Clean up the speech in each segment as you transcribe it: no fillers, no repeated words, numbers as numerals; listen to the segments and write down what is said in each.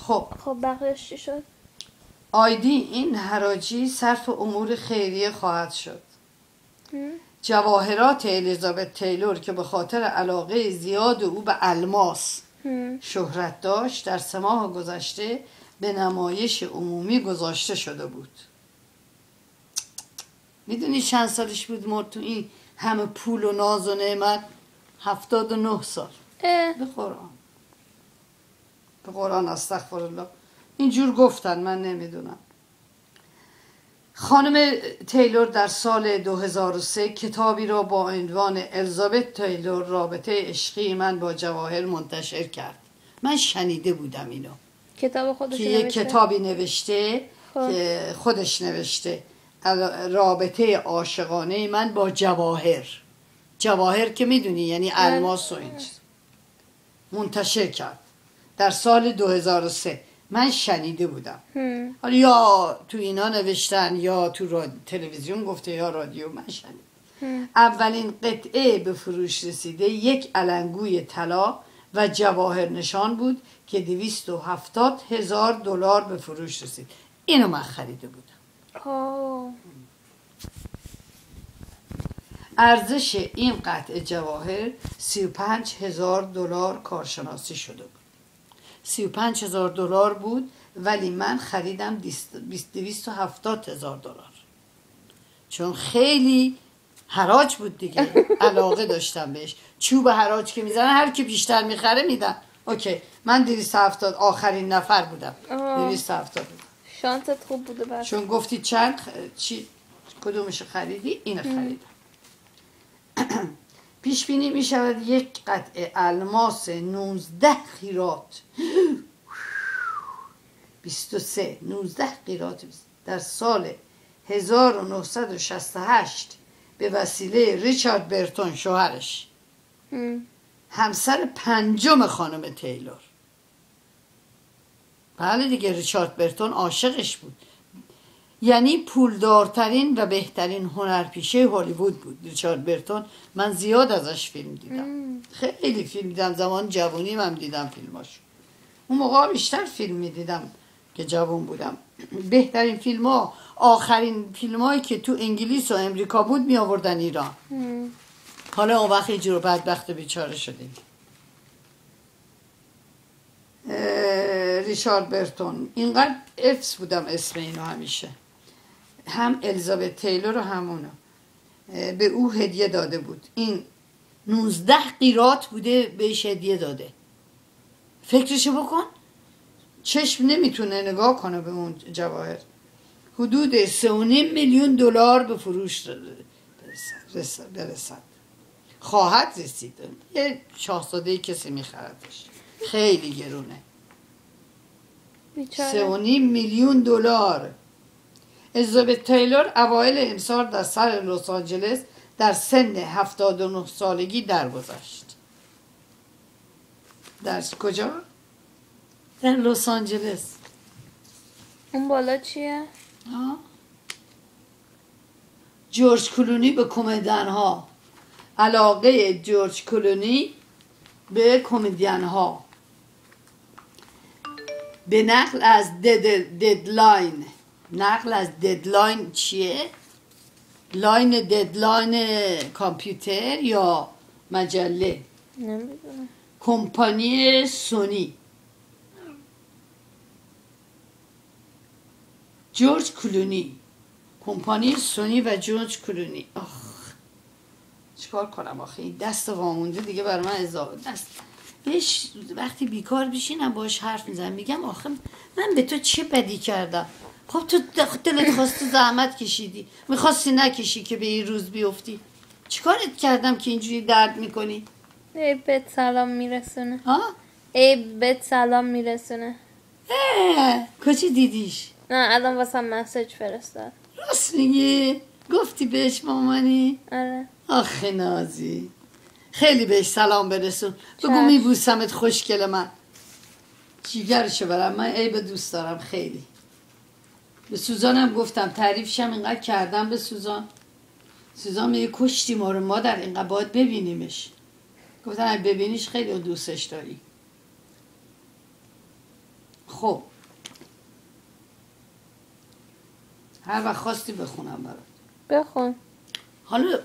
خب بقیه‌اش چی شد؟ آیدی این حراجی صرف امور خیریه خواهد شد. جواهرات الیزابت تیلور که به خاطر علاقه زیاد او به الماس شهرت داشت در 3 ماه گذشته به نمایش عمومی گذاشته شده بود. میدونی چند سالش بود مرد تو این همه پول و ناز و نعمت؟ 79 سال. به قرآن استغفرالله اینجور گفتن، من نمیدونم. خانم تیلور در سال 2003 کتابی را با عنوان الیزابت تیلور رابطه عشقی من با جواهر منتشر کرد. من شنیده بودم اینو. کتاب خودش که یک کتابی نوشته که خودش نوشته، رابطه عاشقانه من با جواهر که میدونی یعنی الماس و این چیز، منتشر کرد در سال 2003. من شنیده بودم. حالا یا تو اینا نوشتن یا تو تلویزیون گفته یا رادیو، من شنیدم. اولین قطعه به فروش رسیده یک علنگوی طلا و جواهر نشان بود که 270,000 دلار به فروش رسید. اینو من خریده بودم. ارزش این قطعه جواهر 35,000 دلار کارشناسی شده بود. 35,000 دلار بود ولی من خریدم 270,000 دلار، چون خیلی حراج بود دیگه. علاقه داشتم بهش. چوب حراج که میزنن هر کی بیشتر میخره میدن. اوکی، من 270 آخرین نفر بودم. 270 بودم. شانست خوب بوده بس. چون گفتی چند کدومش خریدی؟ اینو خریدم. پیش بینی می شود یک قطعه الماس 19 قیرات 19 قیرات در سال 1968 به وسیله ریچارد برتون شوهرش، همسر 5 خانم تیلور. بله دیگه، ریچارد برتون عاشقش بود. یعنی پولدارترین و بهترین هنرپیشه هالیوود بود ریچارد برتون. من زیاد ازش فیلم دیدم. خیلی فیلم دیدم. زمان جوونیم هم دیدم فیلماش. اون موقع بیشتر فیلم میدیدم که جوان بودم. بهترین فیلم ها، آخرین فیلم هایی که تو انگلیس و امریکا بود می آوردن ایران. حالا اون وقت یه بدبخت بیچاره شدیم. ریچارد برتون اینقدر افس بودم اسم اینو همیشه. هم الیزابت تیلور و همونو به او هدیه داده بود. این 19 قیرات بوده بهش هدیه داده. فکرشو بکن، چشم نمیتونه نگاه کنه به اون جواهر. حدود 3.5 میلیون دلار به فروش برسد. خواهد رسید. یه شاهزاده کسی میخردش، خیلی گرونه. 3.5 میلیون دلار. الیزابت تیلور اوایل امسال در شهر لس آنجلس در سن 79 سالگی درگذشت. در کجا؟ در لس آنجلس. اون بالا چیه؟ جورج کلونی به کمدین ها. علاقه جورج کلونی به کمدین ها. به نقل از ددلاین. نقل از ددلاین چیه؟ ددلاین کامپیوتر یا مجله؟ نمیدونم. کمپانی سونی. جورج کلونی، کمپانی سونی و جورج کلونی. چیکار کنم آخه این دست وامونده دیگه برای من اضافه دست. بهش وقتی بیکار بشینم باش حرف میزنم، میگم آخه من به تو چه بدی کردم؟ خب تو دلت خواسته زحمت کشیدی، میخواستی نکشی که به این روز بیفتی. چیکارت کردم که اینجوری درد میکنی؟ ای بهت سلام میرسونه. ای بهت سلام میرسونه. کجا دیدیش؟ نه الان واسه مسیج فرستاد. راست میگی؟ گفتی بهش مامانی؟ آره. آخه نازی، خیلی بهش سلام برسون. بگو میبوسمت خوشگل من. جیگرشو برم، من عیب دوست دارم خیلی. به سوزانم گفتم، تعریفشم اینقدر کردم به سوزان. سوزان میگه کشتی ما رو مادر، اینقدر باید ببینیمش. گفتم ببینیش خیلی دوستش داری. خب هر وقت خواستی بخونم برات. بخون. حالا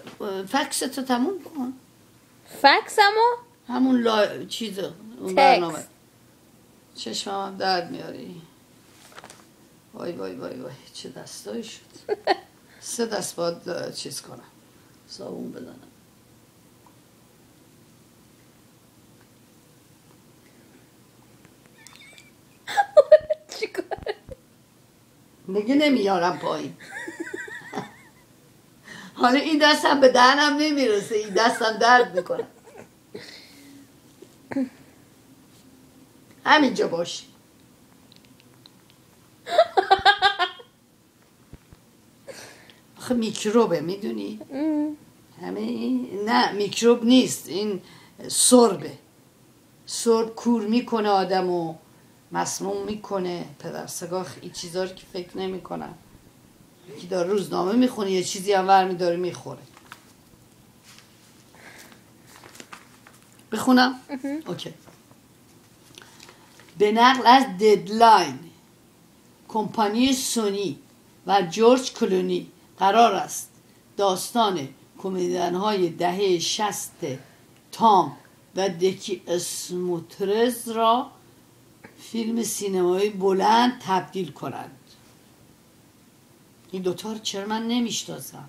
فکس تو تموم کن. فکسمو؟ همون چیز اون برنامه. چشمم هم درد میاری. وای وای وای وای چه دستایی شد. 3 دست باید چیز کنم، صابون بدنم. دیگه نمیارم پایین. حالا این دستم به دهنم نمیرسه، این دستم درد میکنه. همینجا باش. آخه میکروبه میدونی؟ همه این نه میکروب نیست، این سربه. سرب کور میکنه آدمو، مسموم میکنه. پدر سگاه این چیزا رو که فکر نمیکنم. یکی داره روزنامه میخونه یه چیزی هم ور میداره میخوره. بخونم؟ اوکی. به نقل از ددلاین، کمپانی سونی و جورج کلونی قرار است داستان کمدین دهه 60 تام و دکی اسموترز را فیلم سینمایی بلند تبدیل کنند. این دوتا رو چرا من نمیشناسم؟